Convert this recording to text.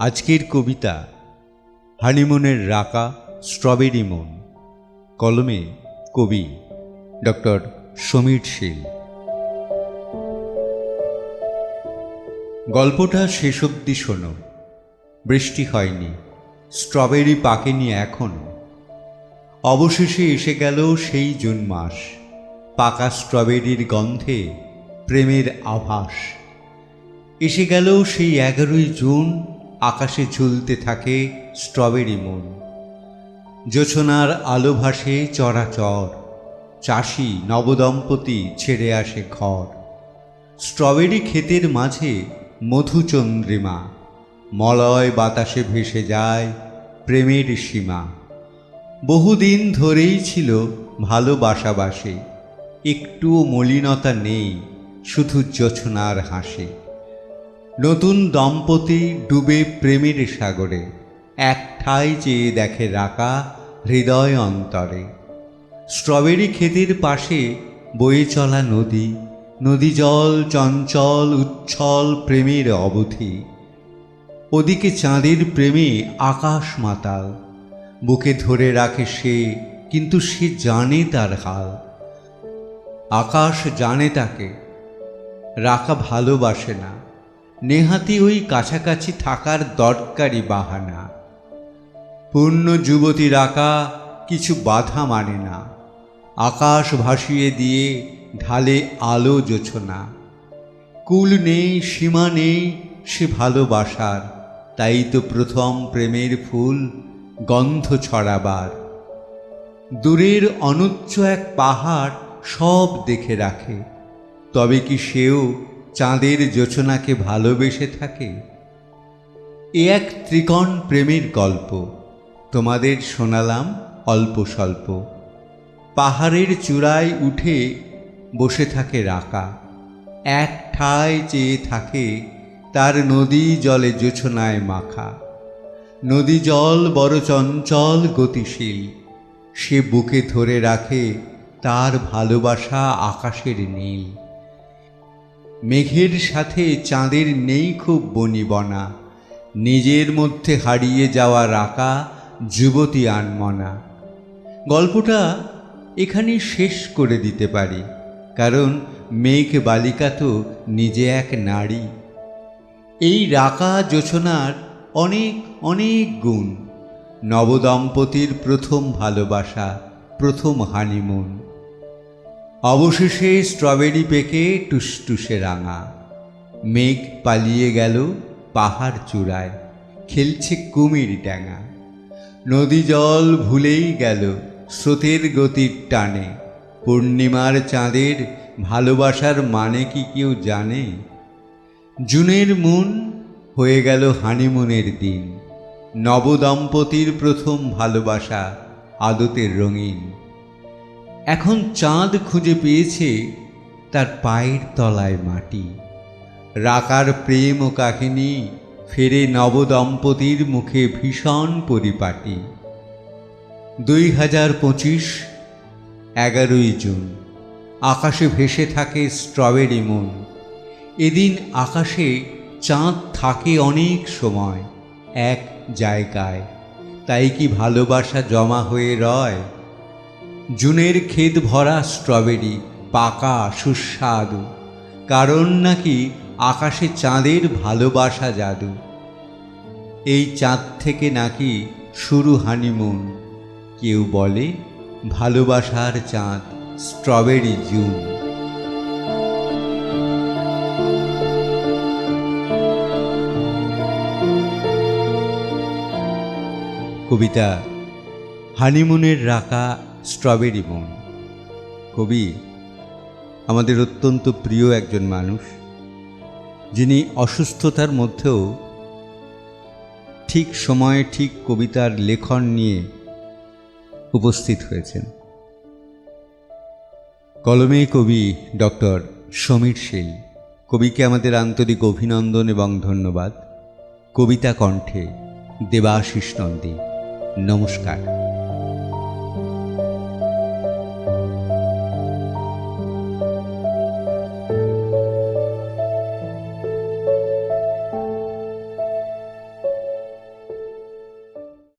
আজকের কবিতা হানিমুনের রাকা স্ট্রবেরি মন। কলমে কবি ডক্টর সমীর শীল। গল্পটা শেষ অবধি শোনো। বৃষ্টি হয়নি, স্ট্রবেরি পাকেনি এখনো। অবশেষে এসে গেল সেই জুন মাস, পাকা স্ট্রবেরির গন্ধে প্রেমের আভাস। এসে গেল সেই 11ই জুন, আকাশে ঝুলতে থাকে স্ট্রবেরি মন। জোছনার আলো ভাসে চরাচর, চাষি নবদম্পতি ছেড়ে আসে ঘর। স্ট্রবেরি ক্ষেতের মাঝে মধুচন্দ্রিমা, মলয় বাতাসে ভেসে যায় প্রেমের সীমা। বহুদিন ধরেই ছিল ভালোবাসাবাসে, একটুও মলিনতা নেই, শুধু জোছনার হাসি। নতুন দম্পতি ডুবে প্রেমের সাগরে, এক ঠাঁই চেয়ে দেখে রাকা হৃদয় অন্তরে। স্ট্রবেরি ক্ষেতের পাশে বয়ে চলা নদী, নদী জল চঞ্চল উচ্ছল প্রেমের অবধি। ওদিকে চাঁদের প্রেমে আকাশ মাতাল, বুকে ধরে রাখে সে, কিন্তু সে জানে তার হাল। আকাশ জানে তাকে, রাকা ভালোবাসে না, নেহাতি ওই কাছাকাছি থাকার দরকারি বাহানা। পূর্ণ যুবতী রাকা কিছু বাধা মানে না, আকাশ ভাসিয়ে দিয়ে ঢালে আলো জোছনা। কুল নেই সীমা নেই সে ভালোবাসার, তাই তো প্রথম প্রেমের ফুল গন্ধ ছড়াবার। দূরের অনুচ্চ এক পাহাড় সব দেখে রাখে, তবে কি সেও চাঁদের জোছনাকে ভালোবেসে থাকে? এ এক ত্রিকোণ প্রেমের গল্প, তোমাদের শোনালাম অল্প স্বল্প। পাহাড়ের চূড়ায় উঠে বসে থাকে রাকা, এক ঠাঁই চেয়ে থাকে তার নদী জলে জোছনায় মাখা। নদী জল বড় চঞ্চল গতিশীল, সে বুকে ধরে রাখে তার ভালোবাসা আকাশের নীল। মেঘের সাথে চাঁদের নেই খুব বনিবনা, নিজের মধ্যে হারিয়ে যাওয়া রাকা যুবতী আনমনা। গল্পটা এখানেই শেষ করে দিতে পারি, কারণ মেঘ বালিকা তো নিজে এক নারী। এই রাকা জোছনার অনেক অনেক গুণ, নবদম্পতির প্রথম ভালোবাসা, প্রথম হানিমুন। অবশেষে স্ট্রবেরি পেকে টুসটুসে রাঙা, মেঘ পালিয়ে গেল পাহাড় চূড়ায়, খেলছে কুমির ডাঙা। নদী জল ভুলেই গেল স্রোতের গতির টানে, পূর্ণিমার চাঁদের ভালোবাসার মানে কি কেউ জানে? জুনের মুন হয়ে গেল হানিমুনের দিন, নবদম্পতির প্রথম ভালোবাসা আদতের রঙিন। এখন চাঁদ খুঁজে পেয়েছে তার পায়ের তলায় মাটি। রাকার প্রেম ও কাহিনী ফেরে নবদম্পতির মুখে ভীষণ পরিপাটি। 2025 11ই জুন, আকাশে ভেসে থাকে স্ট্রবেরি মুন। এদিন আকাশে চাঁদ থাকে অনেক সময় এক জায়গায়, তাই কি ভালোবাসা জমা হয়ে রয়? জুনের ক্ষেত ভরা স্ট্রবেরি পাকা সুস্বাদু, কারণ নাকি আকাশে চাঁদের ভালোবাসা জাদু। এই চাঁদ থেকে নাকি শুরু হানিমুন, কেউ বলে ভালোবাসার চাঁদ স্ট্রবেরি জুন। কবিতা হানিমুনের রাকা স্ট্রবেরি মন। কবি আমাদের অত্যন্ত প্রিয় একজন মানুষ, যিনি অসুস্থতার মধ্যেও ঠিক সময়ে ঠিক কবিতার লেখন নিয়ে উপস্থিত হয়েছেন। কলমে কবি ডক্টর সমীর শীল। কবিকে আমাদের আন্তরিক অভিনন্দন এবং ধন্যবাদ। কবিতা কণ্ঠে দেবাশিস নন্দী। নমস্কার।